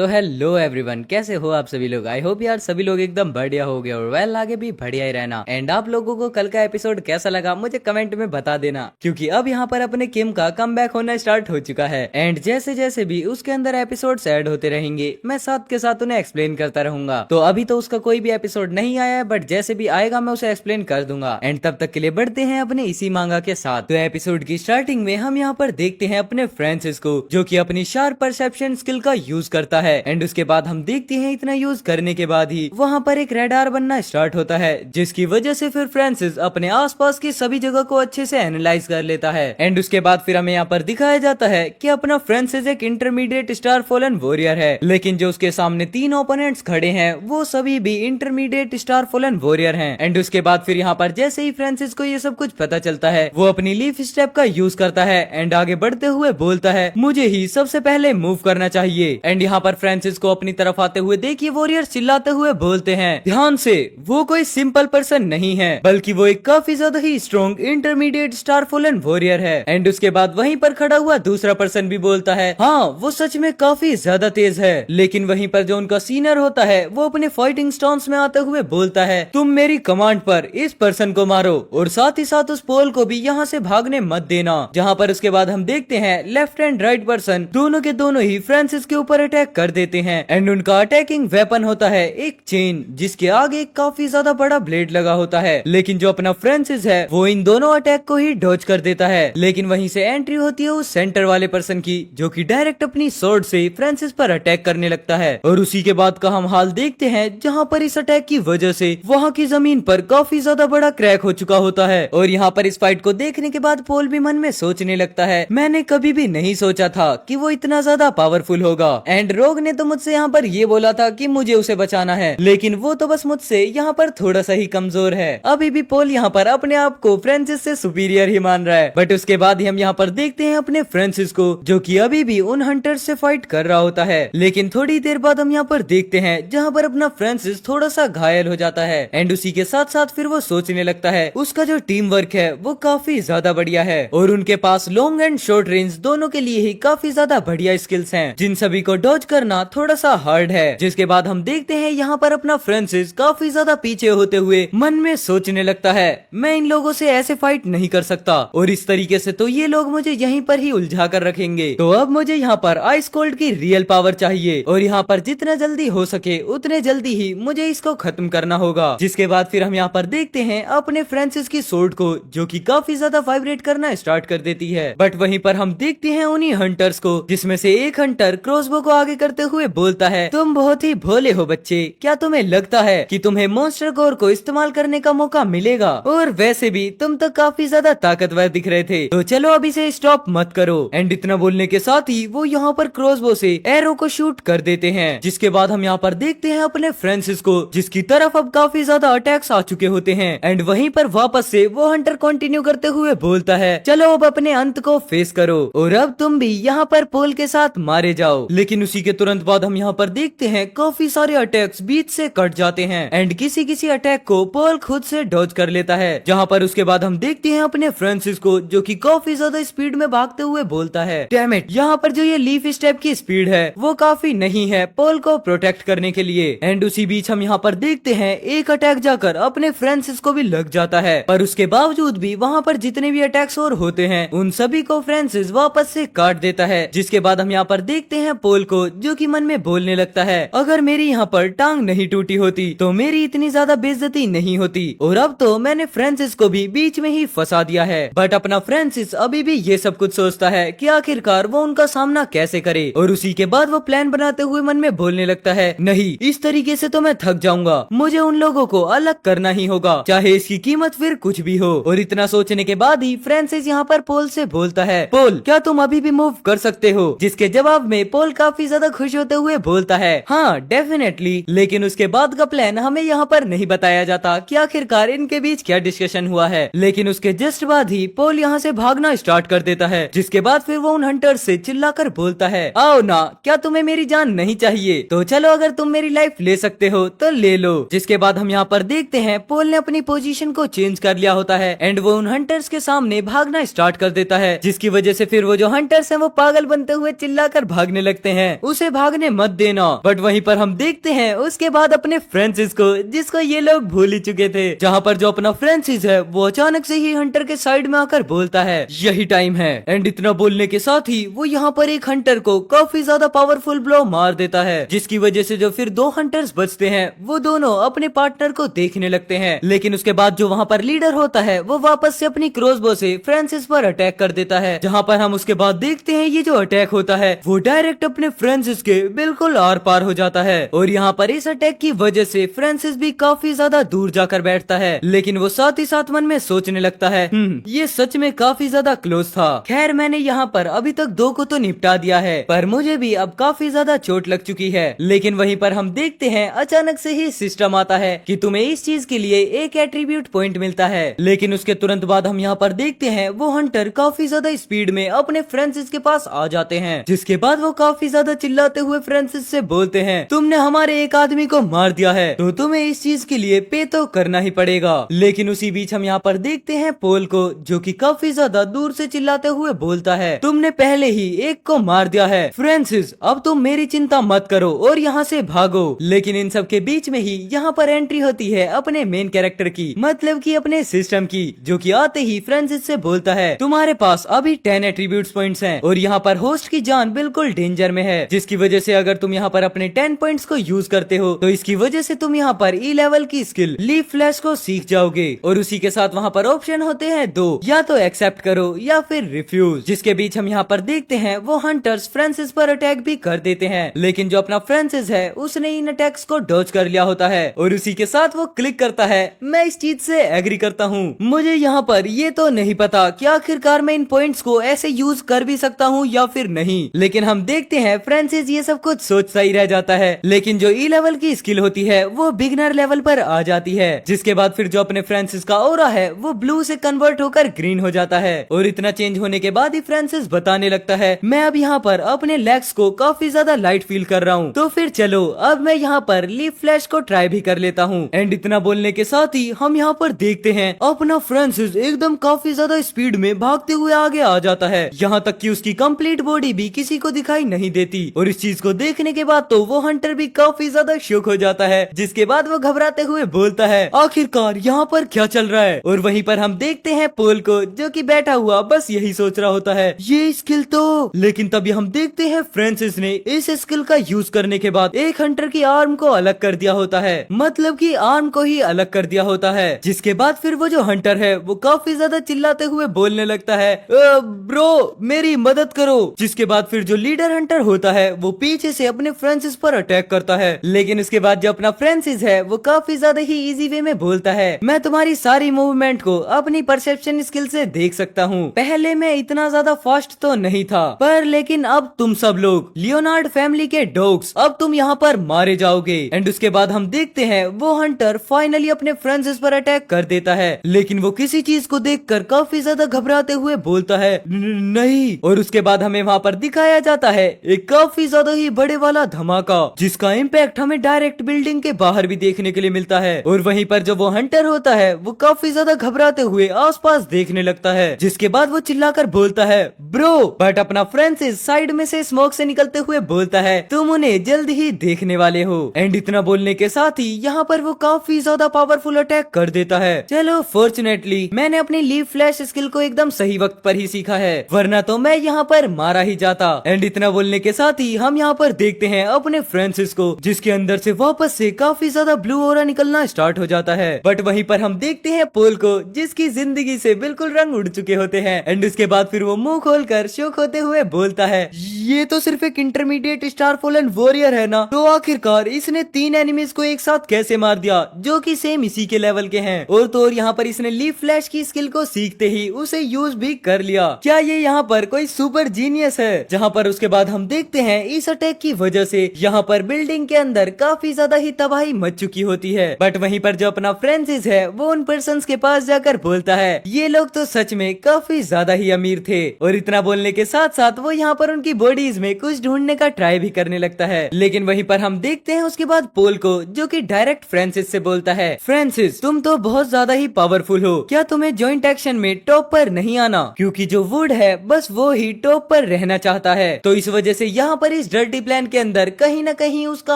तो hello everyone, कैसे हो आप सभी लोग। आई होप यार सभी लोग एकदम बढ़िया हो गए और वेल आगे भी बढ़िया ही रहना। एंड आप लोगों को कल का एपिसोड कैसा लगा मुझे कमेंट में बता देना, क्योंकि अब यहाँ पर अपने किम का कमबैक होना स्टार्ट हो चुका है। एंड जैसे जैसे भी उसके अंदर एपिसोड ऐड होते रहेंगे मैं साथ के साथ उन्हें एक्सप्लेन करता रहूंगा। तो अभी तो उसका कोई भी एपिसोड नहीं आया है, बट जैसे भी आएगा मैं उसे एक्सप्लेन कर दूंगा। एंड तब तक के लिए बढ़ते हैं अपने इसी मांगा के साथ। तो एपिसोड की स्टार्टिंग में हम यहाँ पर देखते हैं अपने फ्रांसिस को, जो की अपनी शार्प परसेप्शन स्किल का यूज करता है। एंड उसके बाद हम देखते हैं इतना यूज करने के बाद ही वहाँ पर एक रडार बनना स्टार्ट होता है, जिसकी वजह से फिर फ्रांसिस अपने आसपास की सभी जगह को अच्छे से एनालाइज कर लेता है। एंड उसके बाद फिर हमें यहाँ पर दिखाया जाता है कि अपना फ्रांसिस एक इंटरमीडिएट स्टार फॉलन वॉरियर है, लेकिन जो उसके सामने तीन ओपोनेंट्स खड़े हैं वो सभी भी इंटरमीडिएट स्टार फॉलन वॉरियर हैं। एंड उसके बाद फिर यहाँ पर जैसे ही फ्रांसिस को ये सब कुछ पता चलता है वो अपनी लीफ स्टेप का यूज करता है एंड आगे बढ़ते हुए बोलता है मुझे ही सबसे पहले मूव करना चाहिए। एंड यहाँ पर फ्रांसिस को अपनी तरफ आते हुए देखिए वॉरियर चिल्लाते हुए बोलते हैं ध्यान से, वो कोई सिंपल पर्सन नहीं है बल्कि वो एक काफी ज्यादा ही strong intermediate star fallen warrior है। एंड उसके बाद वहीं पर खड़ा हुआ दूसरा पर्सन भी बोलता है हाँ वो सच में काफी ज्यादा तेज है। लेकिन वहीं पर जो उनका सीनियर होता है वो अपने फाइटिंग स्टांस में आते हुए बोलता है तुम मेरी कमांड पर इस पर्सन को मारो और साथ ही साथ उस पोल को भी यहाँ से भागने मत देना। जहाँ पर उसके बाद हम देखते हैं लेफ्ट एंड राइट पर्सन दोनों के दोनों ही फ्रांसिस के ऊपर अटैक कर देते हैं। एंड उनका अटैकिंग वेपन होता है एक चेन, जिसके आगे काफी ज्यादा बड़ा ब्लेड लगा होता है। लेकिन जो अपना फ्रांसिस है वो इन दोनों अटैक को ही डॉज कर देता है। लेकिन वहीं से एंट्री होती है उस सेंटर वाले पर्सन की, जो कि डायरेक्ट अपनी स्वॉर्ड से फ्रांसिस पर अटैक करने लगता है। और उसी के बाद का हम हाल देखते हैं जहाँ पर इस अटैक की वजह से वहाँ की जमीन पर काफी ज्यादा बड़ा क्रैक हो चुका होता है। और यहाँ पर इस फाइट को देखने के बाद पोल भी मन में सोचने लगता है मैंने कभी भी नहीं सोचा था कि वो इतना ज्यादा पावरफुल होगा। एंड रोग ने तो मुझसे यहाँ पर ये बोला था कि मुझे उसे बचाना है, लेकिन वो तो बस मुझसे यहाँ पर थोड़ा सा ही कमजोर है। अभी भी पोल यहाँ पर अपने आप को फ्रांसिस से सुपीरियर ही मान रहा है। बट उसके बाद ही हम यहाँ पर देखते हैं अपने फ्रांसिस को, जो कि अभी भी उन हंटर्स से फाइट कर रहा होता है। लेकिन थोड़ी देर बाद हम यहाँ पर देखते हैं जहाँ पर अपना फ्रांसिस थोड़ा सा घायल हो जाता है। एंड उसी के साथ साथ फिर वो सोचने लगता है उसका जो टीम वर्क है वो काफी ज्यादा बढ़िया है और उनके पास लॉन्ग एंड शॉर्ट रेंज दोनों के लिए ही काफी ज्यादा बढ़िया स्किल्स हैं, जिन सभी को डॉज करना थोड़ा सा हार्ड है। जिसके बाद हम देखते हैं यहाँ पर अपना फ्रांसिस काफी ज्यादा पीछे होते हुए मन में सोचने लगता है मैं इन लोगों से ऐसे फाइट नहीं कर सकता और इस तरीके से तो ये लोग मुझे यहीं पर ही उलझा कर रखेंगे। तो अब मुझे यहाँ पर आइस कोल्ड की रियल पावर चाहिए और यहाँ पर जितना जल्दी हो सके उतने जल्दी ही मुझे इसको खत्म करना होगा। जिसके बाद फिर हम यहाँ पर देखते हैं अपने फ्रांसिस की सोर्ड को, जो कि काफी ज्यादा वाइब्रेट करना स्टार्ट कर देती है। बट वहीं पर हम देखते हैं उन्हीं हंटर्स को, जिसमें से एक हंटर क्रॉसबो को आगे करते हुए बोलता है तुम बहुत ही भोले हो बच्चे, क्या तुम्हें लगता है कि तुम्हें मॉन्स्टर कोर को इस्तेमाल करने का मौका मिलेगा? और वैसे भी तुम तो काफी ज्यादा ताकतवर दिख रहे थे, तो चलो अब इसे स्टॉप मत करो। एंड इतना बोलने के साथ ही वो यहाँ पर क्रॉसबो से एरो को शूट कर देते हैं। जिसके बाद हम यहाँ पर देखते हैं अपने फ्रांसिस को, जिसकी तरफ अब काफी ज्यादा अटैक्स आ चुके होते हैं। एंड वहीं पर वापस से वो हंटर कंटिन्यू करते हुए बोलता है चलो अब अपने अंत को फेस करो और अब तुम भी यहाँ पर पोल के साथ मारे जाओ। लेकिन उसी के तुरंत बाद हम यहाँ पर देखते हैं काफी सारे अटैक्स बीच से कट जाते हैं एंड किसी किसी अटैक को पोल खुद से डॉज कर लेता है। जहाँ पर उसके बाद हम देखते हैं अपने फ्रांसिस को, जो कि काफी ज्यादा स्पीड में भागते हुए बोलता है डैम इट, यहाँ पर जो ये लीफ स्टेप की स्पीड है वो काफी नहीं है पोल को प्रोटेक्ट करने के लिए। एंड उसी बीच हम यहाँ पर देखते हैं एक अटैक जाकर अपने फ्रांसिस को भी लग जाता है, पर उसके बावजूद भी वहाँ पर जितने भी अटैक्स और होते हैं उन सभी को फ्रांसिस वापस से काट देता है। जिसके बाद हम यहाँ पर देखते हैं पोल को, जो कि मन में बोलने लगता है अगर मेरी यहाँ पर टांग नहीं टूटी होती तो मेरी इतनी ज्यादा बेइज्जती नहीं होती और अब तो मैंने फ्रांसिस को भी बीच में ही फंसा दिया है। बट अपना फ्रांसिस अभी भी ये सब कुछ सोचता है कि आखिरकार वो उनका सामना कैसे करे और उसी के बाद वो प्लान बनाते हुए मन में बोलने लगता है नहीं, इस तरीके से तो मैं थक जाऊंगा, मुझे उन लोगों को अलग करना ही होगा, चाहे इसकी कीमत फिर कुछ भी हो। और इतना सोचने के बाद ही फ्रांसिस यहाँ पर पोल से बोलता है पोल क्या तुम अभी भी मूव कर सकते हो? जिसके जवाब में पोल काफी ज्यादा खुश होते हुए बोलता है हाँ डेफिनेटली। लेकिन उसके बाद का प्लान हमें यहाँ पर नहीं बताया जाता कि आखिरकार इनके बीच क्या डिस्कशन हुआ है। लेकिन उसके जस्ट बाद ही पोल यहाँ से भागना स्टार्ट कर देता है। जिसके बाद फिर वो उन हंटर्स से चिल्लाकर बोलता है आओ ना, क्या तुम्हें मेरी जान नहीं चाहिए? तो चलो अगर तुम मेरी लाइफ ले सकते हो तो ले लो। जिसके बाद हम यहाँ पर देखते हैं पोल ने अपनी पोजीशन को चेंज कर लिया होता है एंड वो उन हंटर्स के सामने भागना स्टार्ट कर देता है, जिसकी वजह से फिर वो जो हंटर्स हैं वो पागल बनते हुए चिल्लाकर भागने लगते हैं उसे भागने मत देना। बट वहीं पर हम देखते हैं उसके बाद अपने फ्रांसिस को, जिसको ये लोग भूल ही चुके थे, जहाँ पर जो अपना फ्रांसिस है वो अचानक से ही हंटर के साइड में आकर बोलता है यही टाइम है। एंड इतना बोलने के साथ ही वो यहाँ पर एक हंटर को काफी ज्यादा पावरफुल ब्लो मार देता है, जिसकी वजह से जो फिर दो हंटर्स बचते हैं वो दोनों अपने पार्टनर को देखने लगते हैं। लेकिन उसके बाद जो वहाँ पर लीडर होता है वो वापस से अपनी क्रॉसबो से फ्रांसिस पर अटैक कर देता है, जहाँ पर हम उसके बाद देखते हैं ये जो अटैक होता है वो डायरेक्ट अपने फ्रांसिस के बिल्कुल आर पार हो जाता है। और यहाँ पर इस अटैक की वजह से फ्रांसिस भी काफी ज्यादा दूर जाकर बैठता है, लेकिन वो साथ ही साथ मन में सोचने लगता है ये सच में काफी ज्यादा क्लोज था। खैर मैंने यहाँ पर अभी तक दो को तो निपटा दिया है, पर मुझे भी अब काफी ज्यादा चोट लग चुकी है। लेकिन वहीं पर हम देखते हैं अचानक से ही सिस्टम आता है कि तुम्हें इस चीज के लिए एक एट्रीब्यूट पॉइंट मिलता है। लेकिन उसके तुरंत बाद हम यहाँ पर देखते हैं वो हंटर काफी ज्यादा स्पीड में अपने फ्रांसिस के पास आ जाते हैं, जिसके बाद वो काफी ज्यादा चिल्लाते हुए फ्रांसिस से बोलते हैं तुमने हमारे एक आदमी को मार दिया है तो तुम्हें इस चीज के लिए पे तो करना ही पड़ेगा। लेकिन उसी बीच हम यहाँ पर देखते हैं पोल को, जो कि काफी ज्यादा दूर से चिल्लाते हुए बोलता है तुमने पहले ही एक को मार दिया है फ्रांसिस, अब तुम मेरी चिंता मत करो और यहाँ से भागो। लेकिन इन सब के बीच में ही यहाँ पर एंट्री होती है अपने मेन कैरेक्टर की, मतलब कि अपने सिस्टम की, जो कि आते ही फ्रांसिस से बोलता है तुम्हारे पास अभी 10 एट्रीब्यूट्स पॉइंट्स हैं और यहाँ पर होस्ट की जान बिल्कुल डेंजर में है, जिसकी वजह से अगर तुम यहाँ पर अपने 10 पॉइंट्स को यूज करते हो तो इसकी वजह से तुम यहाँ पर ई लेवल की स्किल लीफ फ्लैश को सीख जाओगे। और उसी के साथ वहाँ पर ऑप्शन होते हैं दो, या तो एक्सेप्ट करो या फिर रिफ्यूज, जिसके बीच हम यहाँ पर देखते हैं वो हंटर्स फ्रांसिस पर अटैक भी कर देते हैं, लेकिन जो अपना फ्रांसिस है उसने इन अटैक्स को डॉज कर लिया होता है। और उसी के साथ वो क्लिक करता है मैं इस चीज से एग्री करता हूँ, मुझे यहाँ पर ये तो नहीं पता कि आखिरकार मैं इन पॉइंट्स को ऐसे यूज कर भी सकता हूँ या फिर नहीं। लेकिन हम देखते हैं फ्रांसिस ये सब कुछ सोचता ही रह जाता है, लेकिन जो ई लेवल की स्किल होती है वो बिगनर लेवल पर आ जाती है, जिसके बाद फिर जो अपने फ्रांसिस का ऑरा है वो ब्लू से कन्वर्ट होकर ग्रीन हो जाता है। और इतना चेंज होने के बाद ही फ्रांसिस बताने लगता है मैं अब यहाँ पर अपने लेग्स को काफी ज्यादा लाइट फील कर रहा हूँ, तो फिर चलो अब मैं यहाँ पर लीफ फ्लैश को ट्राई भी कर लेता हूँ। एंड इतना बोलने के साथ ही हम यहाँ पर देखते हैं अपना फ्रांसिस एकदम काफी ज्यादा स्पीड में भागते हुए आगे आ जाता है, यहाँ तक कि उसकी कंप्लीट बॉडी भी किसी को दिखाई नहीं देती। और इस चीज को देखने के बाद तो वो हंटर भी काफी ज्यादा शॉक हो जाता है, जिसके बाद वो घबराते हुए बोलता है आखिरकार यहाँ पर क्या चल रहा है। और वहीं पर हम देखते हैं पोल को, जो कि बैठा हुआ बस यही सोच रहा होता है ये स्किल तो। लेकिन तभी हम देखते हैं फ्रांसिस ने इस स्किल का यूज करने के बाद एक हंटर की आर्म को अलग कर दिया होता है, मतलब कि आर्म को ही अलग कर दिया होता है, जिसके बाद फिर वो जो हंटर है वो काफी ज्यादा चिल्लाते हुए बोलने लगता है ब्रो मेरी मदद करो। जिसके बाद फिर जो लीडर हंटर होता है वो पीछे से अपने फ्रांसिस पर अटैक करता है, लेकिन उसके बाद जो अपना फ्रांसिस है वो काफी ज्यादा ही इजी वे में बोलता है मैं तुम्हारी सारी मूवमेंट को अपनी परसेप्शन स्किल से देख सकता हूँ, पहले मैं इतना ज्यादा फास्ट तो नहीं था पर लेकिन अब तुम सब लोग लियोनार्ड फैमिली के डॉग्स अब तुम यहाँ पर मारे जाओगे। एंड उसके बाद हम देखते हैं वो हंटर फाइनली अपने फ्रांसिस पर अटैक कर देता है, लेकिन वो किसी चीज को देखकर काफी ज्यादा घबराते हुए बोलता है नहीं। और उसके बाद हमें वहाँ पर दिखाया जाता है एक काफी ज्यादा ही बड़े वाला धमाका, जिसका इम्पैक्ट हमें डायरेक्ट बिल्डिंग के बाहर भी देखने के लिए मिलता है। और वहीं पर जो वो हंटर होता है वो काफी ज्यादा घबराते हुए आसपास देखने लगता है, जिसके बाद वो चिल्लाकर बोलता है ब्रो। बट अपना फ्रांसिस साइड में से स्मोक से निकलते हुए बोलता है तुम उन्हें जल्द ही देखने वाले हो। एंड इतना बोलने के साथ ही यहाँ पर वो काफी ज्यादा पावरफुल अटैक कर देता है। चलो फॉर्चुनेटली मैंने अपनी लीफ फ्लैश स्किल को एकदम सही वक्त पर ही सीखा है, वरना तो मैं यहाँ पर मारा ही जाता। एंड इतना बोलने के साथ ही हम यहाँ पर देखते हैं अपने फ्रांसिस को, जिसके अंदर से वापस से काफी ज्यादा ब्लू ऑरा निकलना स्टार्ट हो जाता है। बट वहीं पर हम देखते हैं पोल को, जिसकी जिंदगी से बिल्कुल रंग उड़ चुके होते हैं। एंड उसके बाद फिर वो मुंह खोलकर शौक होते हुए बोलता है ये तो सिर्फ एक इंटरमीडिएट स्टार फॉलन वॉरियर है ना, तो आखिरकार इसने 3 एनिमीज को एक साथ कैसे मार दिया जो कि सेम इसी के लेवल के हैं। और तो और यहाँ पर इसने लीफ फ्लैश की स्किल को सीखते ही उसे यूज भी कर लिया। क्या ये यहाँ पर कोई सुपर जीनियस है? जहाँ पर उसके बाद हम देखते हैं इस अटैक की वजह से यहाँ पर बिल्डिंग के अंदर काफी ज्यादा ही तबाही मच चुकी होती है। बट वहीं पर जो अपना फ्रांसिस है वो उन पर्सन्स के पास जाकर बोलता है ये लोग तो सच में काफी ज्यादा ही अमीर थे। और इतना बोलने के साथ साथ वो यहाँ पर उनकी बॉडीज में कुछ ढूंढने का ट्राई भी करने लगता है। लेकिन वहीं पर हम देखते हैं उसके बाद पोल को, जो कि डायरेक्ट फ्रांसिस से बोलता है फ्रांसिस तुम तो बहुत ज्यादा ही पावरफुल हो, क्या तुम्हें जॉइंट एक्शन में टॉप पर नहीं आना? क्योंकि जो वुड है बस वो ही टॉप पर रहना चाहता है, तो इस वजह से यहाँ पर पर इस डर्टी प्लान के अंदर कहीं न कहीं उसका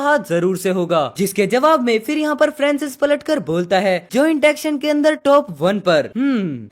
हाथ जरूर से होगा। जिसके जवाब में फिर यहाँ पर फ्रांसिस पलटकर बोलता है जॉइंट एक्शन के अंदर टॉप 1 पर।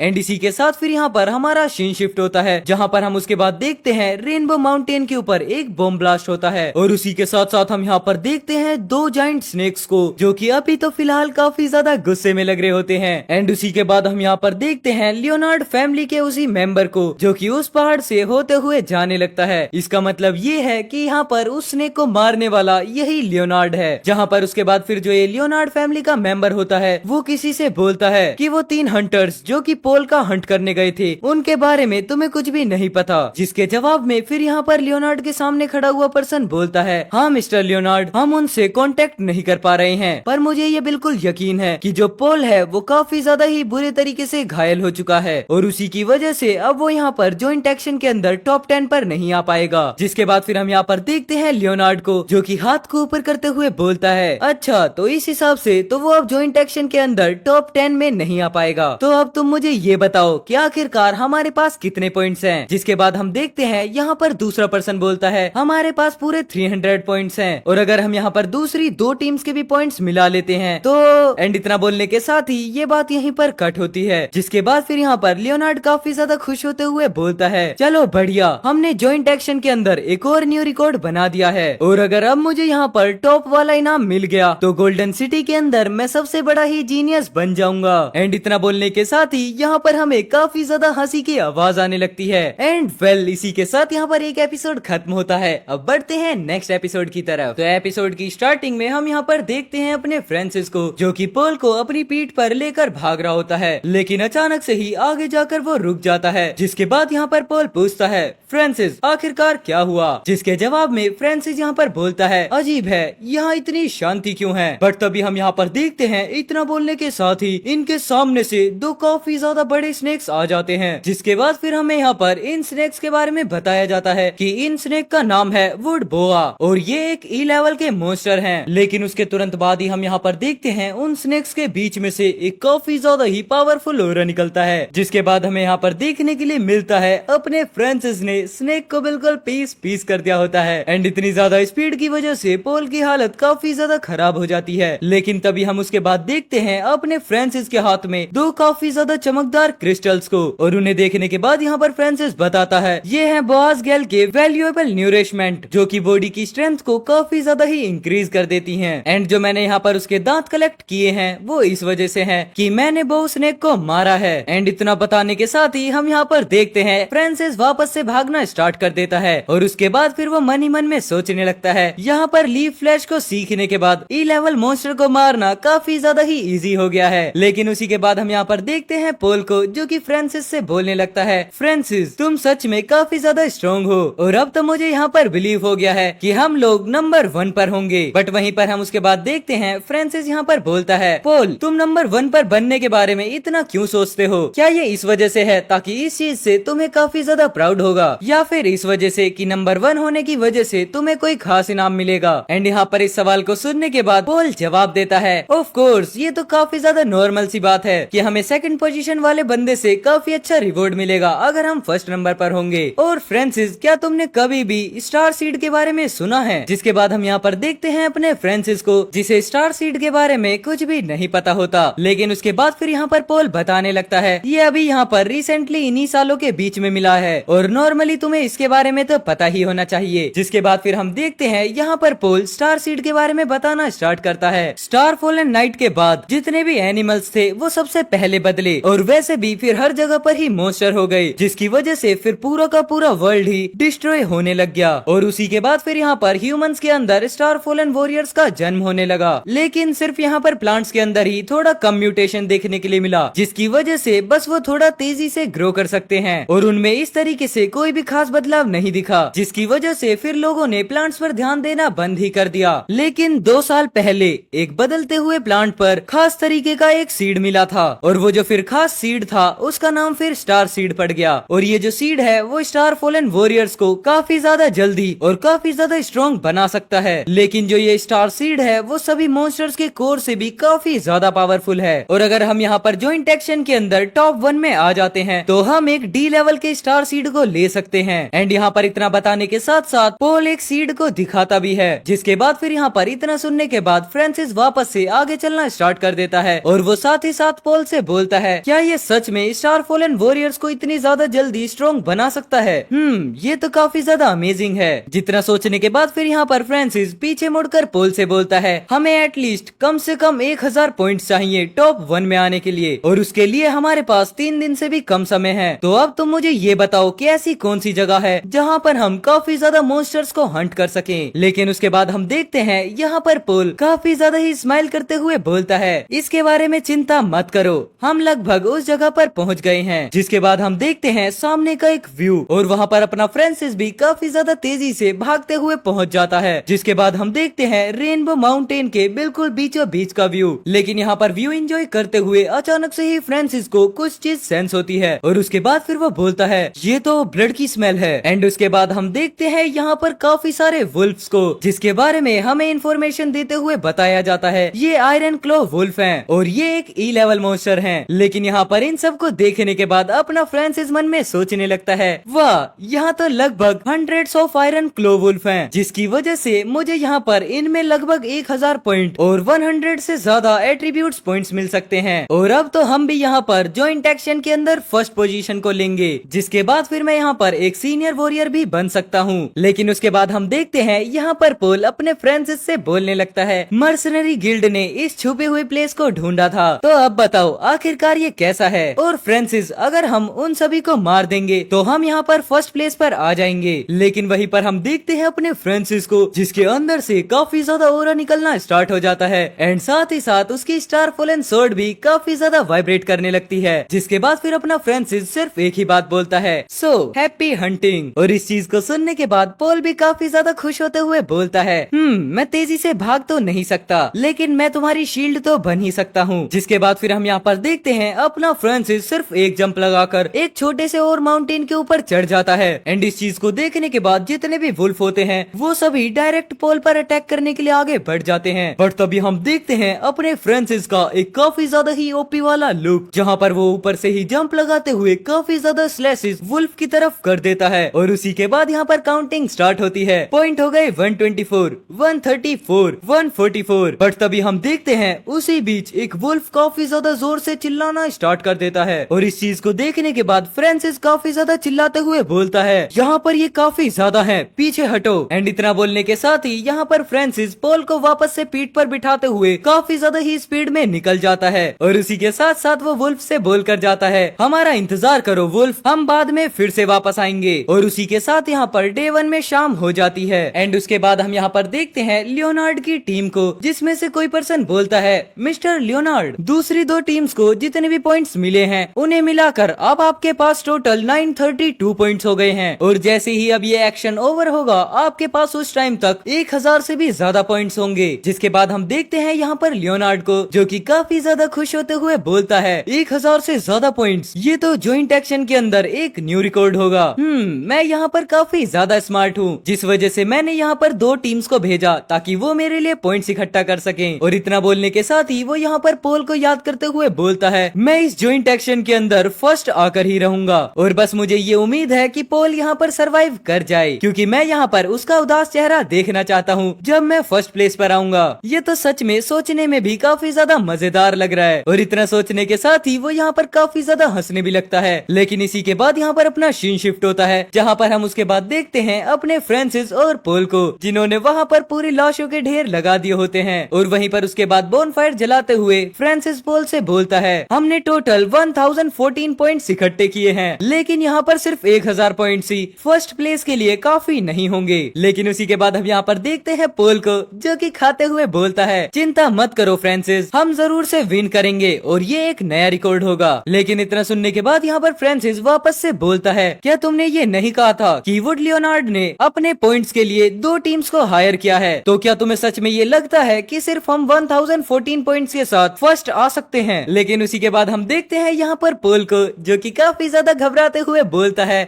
एंड इसी के साथ फिर यहाँ पर हमारा सीन शिफ्ट होता है, जहाँ पर हम उसके बाद देखते हैं रेनबो माउंटेन के ऊपर एक बॉम्ब ब्लास्ट होता है और उसी के साथ साथ हम यहाँ पर देखते हैं 2 जाइंट स्नेक्स को, जो कि अभी तो फिलहाल काफी ज्यादा गुस्से में लग रहे होते हैं। एंड उसी के बाद हम यहाँ पर देखते हैं लियोनार्ड फैमिली के उसी मेंबर को, जो कि उस पहाड़ से होते हुए जाने लगता है। इसका मतलब ये है कि यहाँ पर उस स्नेक को मारने वाला यही लियोनार्ड है। जहाँ पर उसके बाद फिर जो ये लियोनार्ड फैमिली का मेंबर होता है वो किसी से बोलता है कि वो 3 हंटर्स जो कि पोल का हंट करने गए थे उनके बारे में तुम्हें कुछ भी नहीं पता। जिसके जवाब में फिर यहाँ पर लियोनार्ड के सामने खड़ा हुआ पर्सन बोलता है हाँ मिस्टर लियोनार्ड, हम उनसे कांटेक्ट नहीं कर पा रहे हैं, पर मुझे ये बिल्कुल यकीन है कि जो पोल है वो काफी ज्यादा ही बुरे तरीके से घायल हो चुका है और उसी की वजह से अब वो यहाँ पर जॉइंट एक्शन के अंदर टॉप 10 पर नहीं आ पाएगा। जिसके बाद फिर हम यहाँ पर देखते हैं लियोनार्ड को, जो कि हाथ को ऊपर करते हुए बोलता है अच्छा तो इस हिसाब से तो वो अब जॉइंट एक्शन के अंदर टॉप 10 में नहीं आ पाएगा। तो अब तुम मुझे ये बताओ कि आखिरकार हमारे पास कितने पॉइंट्स हैं। जिसके बाद हम देखते हैं यहाँ पर दूसरा पर्सन बोलता है हमारे पास पूरे 300 पॉइंट्स हैं और अगर हम यहाँ पर दूसरी 2 टीम्स के भी पॉइंट्स मिला लेते हैं तो एंड इतना बोलने के साथ ही ये बात यहीं पर कट होती है। जिसके बाद फिर यहाँ पर लियोनार्ड काफी ज्यादा खुश होते हुए बोलता है चलो बढ़िया, हमने जॉइंट एक्शन के अंदर एक और न्यू रिकॉर्ड बना दिया है और अगर अब मुझे यहाँ पर टॉप वाला इनाम मिल गया तो गोल्डन सिटी के अंदर मैं सबसे बड़ा ही जीनियस बन जाऊंगा। एंड इतना बोलने के साथ ही यहाँ पर हमें काफी ज्यादा हंसी की आवाज आने लगती है। एंड वेल इसी के साथ यहाँ पर एक एपिसोड खत्म होता है। अब बढ़ते हैं नेक्स्ट एपिसोड की तरफ। तो एपिसोड की स्टार्टिंग में हम यहाँ पर देखते हैं अपने फ्रांसिस को, जो कि पोल को अपनी पीठ पर लेकर भाग रहा होता है, लेकिन अचानक से ही आगे जाकर वो रुक जाता है। जिसके बाद यहाँ पर पोल पूछता है फ्रांसिस आखिरकार क्या हुआ। जिसके जवाब में फ्रांसिस यहाँ पर बोलता है अजीब है यहाँ इतनी शांति क्यों है। बट तभी हम यहाँ पर देखते हैं इतना बोलने के साथ ही इनके सामने से 2 काफी ज्यादा बड़े स्नेक्स आ जाते हैं। जिसके बाद फिर हमें यहाँ पर इन स्नेक्स के बारे में बताया जाता है कि इन स्नेक का नाम है वुड बोआ और ये एक ई लेवल के मॉन्स्टर हैं। लेकिन उसके तुरंत बाद ही हम यहाँ पर देखते हैं उन स्नेक्स के बीच में से एक काफी ज्यादा ही पावरफुल ऑरा निकलता है। जिसके बाद हमें यहाँ पर देखने के लिए मिलता है अपने फ्रांसिस ने स्नेक को बिल्कुल पीस पीस कर दिया होता है। एंड इतनी ज्यादा स्पीड की वजह से पोल की हालत काफी ज्यादा खराब हो जाती है। लेकिन तभी हम उसके बाद देखते हैं अपने फ्रांसिस के हाथ में 2 काफी ज्यादा चमकदार क्रिस्टल्स को और उन्हें देखने के बाद यहाँ पर फ्रांसिस बताता है ये है बॉस गैल के वैल्यूएबल न्यूरिशमेंट, जो की बॉडी की स्ट्रेंथ को काफी ज्यादा ही इंक्रीज कर देती है। एंड जो मैंने यहाँ पर उसके दांत कलेक्ट किए हैं वो इस वजह से है कि मैंने बो स्नेक को मारा है। एंड इतना बताने के साथ ही हम यहाँ पर देखते हैं फ्रांसिस वापस से भागना स्टार्ट कर देता है और उसके बाद फिर वो मन ही मन में सोचने लगता है यहाँ पर लीफ फ्लैश को सीखने के बाद ई लेवल मॉन्स्टर को मारना काफी ज्यादा ही इजी हो गया है। लेकिन उसी के बाद हम यहाँ पर देखते हैं पोल को, जो कि फ्रांसिस से बोलने लगता है फ्रांसिस तुम सच में काफी ज्यादा स्ट्रॉन्ग हो और अब तो मुझे यहाँ पर बिलीव हो गया है कि हम लोग नंबर 1 पर होंगे। बट वहीं पर हम उसके बाद देखते हैं फ्रांसिस यहाँ पर बोलता है पोल तुम नंबर 1 पर बनने के बारे में इतना क्यों सोचते हो, क्या ये इस वजह से है ताकि इस चीज से तुम्हें काफी ज्यादा प्राउड होगा या फिर इस वजह से कि नंबर 1 होने की वजह से तुम्हें कोई खास इनाम मिलेगा। एंड यहाँ पर इस सवाल को सुनने के बाद पोल जवाब देता है ऑफ कोर्स ये तो काफी ज्यादा नॉर्मल सी बात है कि हमें सेकंड पोजीशन वाले बंदे से काफी अच्छा रिवॉर्ड मिलेगा अगर हम फर्स्ट नंबर पर होंगे। और फ्रांसिस क्या तुमने कभी भी स्टार सीड के बारे में सुना है। जिसके बाद हम यहाँ पर देखते हैं अपने फ्रांसिस को, जिसे स्टार सीड के बारे में कुछ भी नहीं पता होता। लेकिन उसके बाद फिर यहाँ पर पोल बताने लगता है ये अभी यहाँ पर रिसेंटली इन्हीं सालों के बीच में मिला है और नॉर्मली तुम्हें इसके बारे में तो पता ही होना चाहिए। जिसके बाद फिर हम देखते हैं यहाँ पर पोल स्टार सीड के बारे में बताना स्टार्ट करता है। स्टार फॉलन नाइट के बाद जितने भी एनिमल्स थे वो सबसे पहले बदले और वैसे भी फिर हर जगह पर ही मॉन्स्टर हो गए, जिसकी वजह से फिर पूरा का पूरा वर्ल्ड ही डिस्ट्रॉय होने लग गया। और उसी के बाद फिर यहाँ पर ह्यूमंस के अंदर स्टार फॉलन वॉरियर्स का जन्म होने लगा। लेकिन सिर्फ यहाँ पर प्लांट्स के अंदर ही थोड़ा कम म्यूटेशन देखने के लिए मिला, जिसकी वजह से बस वो थोड़ा तेजी से ग्रो कर सकते हैं और उनमें इस तरीके से कोई भी खास बदलाव नहीं दिखा, जिसकी वजह से फिर लोगों ने प्लांट्स पर ध्यान देना बंद ही कर दिया। लेकिन 2 साल पहले एक बदलते हुए प्लांट पर खास तरीके का एक सीड मिला था और वो जो फिर खास सीड था उसका नाम फिर स्टार सीड पड़ गया। और ये जो सीड है वो स्टार फॉलन वॉरियर्स को काफी ज्यादा जल्दी और काफी ज्यादा स्ट्रॉन्ग बना सकता है। लेकिन जो ये स्टार सीड है वो सभी मॉन्स्टर्स के कोर से भी काफी ज्यादा पावरफुल है। और अगर हम यहाँ पर जॉइंट एक्शन के अंदर टॉप 1 में आ जाते हैं तो हम एक डी लेवल के स्टार सीड को ले सकते हैं। एंड यहाँ पर इतना बताने के साथ साथ पोल एक सीड को दिखाता भी है। जिसके बाद फिर यहाँ पर इतना सुनने के बाद फ्रांसिस वापस से आगे चलना स्टार्ट कर देता है और वो साथ ही साथ पोल से बोलता है, क्या ये सच में स्टार फॉलन वॉरियर्स को इतनी ज्यादा जल्दी स्ट्रॉन्ग बना सकता है? ये तो काफी ज्यादा अमेजिंग है। जितना सोचने के बाद फिर यहाँ पर फ्रांसिस पीछे मुड़कर पोल से बोलता है, हमें एटलीस्ट कम से कम 1000 पॉइंट्स चाहिए टॉप 1 में आने के लिए, और उसके लिए हमारे पास 3 दिन से भी कम समय है। तो अब तुम मुझे ये बताओ कि ऐसी कौन सी जगह है जहाँ पर हम काफी ज्यादा मॉन्स्टर्स को हंट कर सकें। लेकिन उसके बाद हम देखते हैं यहाँ पर पोल काफी ज्यादा ही स्माइल करते हुए बोलता है, इसके बारे में चिंता मत करो, हम लगभग उस जगह पर पहुँच गए हैं। जिसके बाद हम देखते हैं सामने का एक व्यू और वहाँ पर अपना फ्रांसिस भी काफी ज्यादा तेजी से भागते हुए पहुँच जाता है। जिसके बाद हम देखते हैं रेनबो माउंटेन के बिल्कुल बीचों बीच का व्यू। लेकिन यहाँ पर व्यू एंजॉय करते हुए अचानक से ही फ्रांसिस को कुछ चीज सेंस होती है और उसके बाद फिर वो बोलता है, ये तो ब्लड की स्मेल है। एंड उसके बाद हम देखते हैं यहाँ पर काफी सारे वुल्फ्स को, जिसके बारे में हमें इंफॉर्मेशन देते हुए बताया जाता है ये आयरन क्लो वुल्फ हैं और ये एक ई लेवल मॉन्स्टर हैं। लेकिन यहाँ पर इन सब को देखने के बाद अपना फ्रांसिस मन में सोचने लगता है, वाह, यहाँ तो लगभग hundreds of iron claw wolf हैं, जिसकी वजह से मुझे यहाँ पर इनमें लगभग 1000 पॉइंट और 100 से ज्यादा एट्रीब्यूट्स पॉइंट्स मिल सकते हैं। और अब तो हम भी यहाँ पर जॉइंट एक्शन के अंदर फर्स्ट पोजीशन को लेंगे, जिसके बाद फिर मैं यहाँ पर एक सीनियर वॉरियर भी बन सकता हूँ। लेकिन उसके बाद हम देखते हैं यहाँ पर पोल अपने फ्रांसिस से बोलने लगता है, मर्सनरी गिल्ड ने इस छुपे हुए प्लेस को ढूंढा था, तो अब बताओ आखिरकार ये कैसा है? और फ्रांसिस, अगर हम उन सभी को मार देंगे तो हम यहाँ पर फर्स्ट प्लेस पर आ जाएंगे। लेकिन वहीं पर हम देखते हैं अपने फ्रांसिस को, जिसके अंदर से काफी ज्यादा ऑरा निकलना स्टार्ट हो जाता है एंड साथ ही साथ उसकी स्टार फॉलन स्वॉर्ड भी काफी ज्यादा वाइब्रेट करने लगती है। जिसके बाद फिर अपना फ्रांसिस सिर्फ एक ही बात बोलता है, सो हैप्पी हंटिंग। और इस चीज को सुनने के बाद पोल भी काफी ज्यादा खुश होते हुए बोलता है, मैं तेजी से भाग तो नहीं सकता, लेकिन मैं तुम्हारी शील्ड तो बन ही सकता हूँ। जिसके बाद फिर हम यहाँ पर देखते हैं अपना फ्रांसिस सिर्फ एक जंप लगाकर एक छोटे से और माउंटेन के ऊपर चढ़ जाता है। एंड इस चीज को देखने के बाद जितने भी वुल्फ होते हैं वो सभी डायरेक्ट पोल पर अटैक करने के लिए आगे बढ़ जाते हैं। बट तभी हम देखते हैं अपने फ्रांसिस का एक काफी ज्यादा ही ओपी वाला लुक, जहाँ पर वो ऊपर से ही जंप लगाते हुए काफी ज्यादा स्लैशेस वुल्फ की तरफ कर देता है। और उसी के बाद यहाँ पर काउंटिंग स्टार्ट होती है। पॉइंट हो गए 124, 134, 144। बट तभी हम देखते हैं उसी बीच एक वुल्फ काफी ज्यादा जोर से चिल्लाना स्टार्ट कर देता है। और इस चीज को देखने के बाद फ्रांसिस काफी ज्यादा चिल्लाते हुए बोलता है, यहाँ पर ये काफी ज्यादा है, पीछे हटो। एंड इतना बोलने के साथ ही यहाँ पर फ्रांसिस पोल को वापस से पीठ पर बिठाते हुए काफी ज्यादा ही स्पीड में निकल जाता है। और उसी के साथ साथ वो वुल्फ से बोल कर जाता है, हमारा इंतजार करो वुल्फ, हम बाद में फिर से वापस आएंगे। और उसी के साथ यहाँ पर डे 1 में शाम हो जाती है। एंड उसके बाद हम यहाँ पर देखते हैं लियोनार्ड की टीम को, जिसमें से कोई पर्सन बोलता है, मिस्टर लियोनार्ड, दूसरी 2 टीम्स को जितने भी पॉइंट्स मिले हैं उन्हें मिलाकर अब आपके पास टोटल 932 पॉइंट्स हो गए हैं। और जैसे ही अब ये एक्शन ओवर होगा आपके पास उस टाइम तक 1000 से भी ज्यादा पॉइंट्स होंगे। जिसके बाद हम देखते हैं यहाँ पर लियोनार्ड को, जो कि काफी ज्यादा खुश होते हुए बोलता है, 1000 से ज्यादा पॉइंट्स, ये तो जॉइंट एक्शन के अंदर एक न्यू रिकॉर्ड होगा। मैं यहाँ पर काफी ज्यादा स्मार्ट हूँ, जिस वजह से मैंने यहाँ पर 2 टीम्स को भेजा ताकि वो मेरे लिए पॉइंट्स इकट्ठा कर सकें। और इतना बोलने के साथ ही वो यहाँ पर पोल को याद करते हुए बोलता है, मैं इस जॉइंट एक्शन के अंदर फर्स्ट आकर ही रहूंगा। और बस मुझे ये उम्मीद है कि पोल यहाँ पर सरवाइव कर जाए, क्योंकि मैं यहाँ पर उसका उदास चेहरा देखना चाहता हूँ जब मैं फर्स्ट प्लेस पर आऊंगा। ये तो सच में सोचने में भी काफी ज्यादा मजेदार लग रहा है। और इतना सोचने के साथ ही वो यहाँ पर काफी ज्यादा हंसने भी लगता है। लेकिन इसी के बाद यहाँ पर अपना सीन शिफ्ट होता है, जहाँ पर हम उसके बाद देखते हैं अपने फ्रांसिस और पोल को, जिन्होंने वहाँ पर पूरी लाशों के ढेर लगा दिए होते हैं। और वहीं पर उसके बाद बोनफायर जलाते हुए फ्रांसिस पोल से बोलता है, हमने टोटल 1014 पॉइंट्स इकट्ठे किए हैं, लेकिन यहाँ पर सिर्फ 1000 पॉइंट्स ही फर्स्ट प्लेस के लिए काफी नहीं होंगे। लेकिन उसी के बाद हम यहाँ पर देखते हैं पोल को, जो कि खाते हुए बोलता है, चिंता मत करो फ्रांसिस, हम जरूर से विन करेंगे और ये एक नया रिकॉर्ड होगा। लेकिन इतना सुनने के बाद यहाँ पर फ्रांसिस वापस से बोलता है, क्या तुमने ये नहीं कहा था कि वुड लियोनार्ड ने अपने पॉइंट्स के लिए 2 टीम्स को हायर किया है? तो क्या तुम्हें सच में ये लगता है कि सिर्फ हम 1014 पॉइंट्स के साथ फर्स्ट आ सकते हैं? लेकिन उसी के बाद हम देखते हैं यहाँ पर पोल को, जो कि काफी ज्यादा घबराते हुए बोलता है,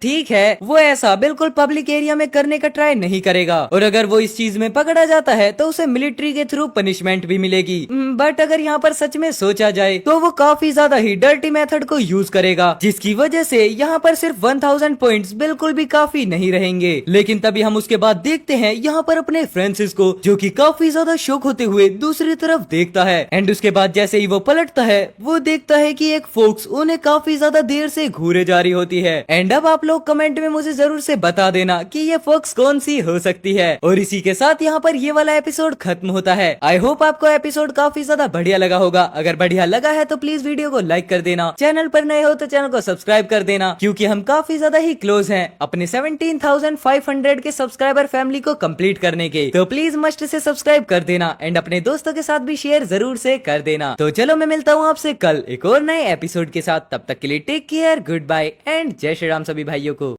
ठीक है, वो ऐसा बिल्कुल पब्लिक एरिया में करने का ट्राई नहीं करेगा, और अगर वो इस चीज में पकड़ा जाता है तो उसे मिलिट्री के थ्रू पनिशमेंट भी मिलेगी। बट अगर यहाँ पर सच में सोचा जाए तो वो काफी ज्यादा ही डर्टी मेथड को यूज करेगा, जिसकी वजह से यहाँ पर सिर्फ 1000 पॉइंट्स बिल्कुल भी काफी नहीं रहेंगे। लेकिन तभी हम उसके बाद देखते हैं यहाँ पर अपने फ्रांसिस को, जो कि काफी ज्यादा शौक होते हुए दूसरी तरफ देखता है। एंड उसके बाद जैसे ही वो पलटता है वो देखता है कि एक फोक्स उन्हें काफी ज्यादा देर से घूरे जा रही होती है। एंड अब आप लोग कमेंट में मुझे जरूर से बता देना कि ये फोक्स कौन सी हो सकती है। और इसी के साथ यहाँ पर ये वाला एपिसोड खत्म होता है। आई होप आपको एपिसोड काफी ज्यादा बढ़िया लगा होगा। अगर बढ़िया लगा है तो प्लीज वीडियो को लाइक कर देना, चैनल पर नए हो तो चैनल को सब्सक्राइब कर देना, क्योंकि हम काफी ज्यादा ही क्लोज हैं अपने 17,500 के सब्सक्राइबर फैमिली को कंप्लीट करने के। तो प्लीज मस्ट से सब्सक्राइब कर देना एंड अपने दोस्तों के साथ भी शेयर जरूर से कर देना। तो चलो मैं मिलता हूँ आपसे कल एक और नए एपिसोड के साथ। तब तक के लिए take care, goodbye and जय श्री राम सभी भाइयों को।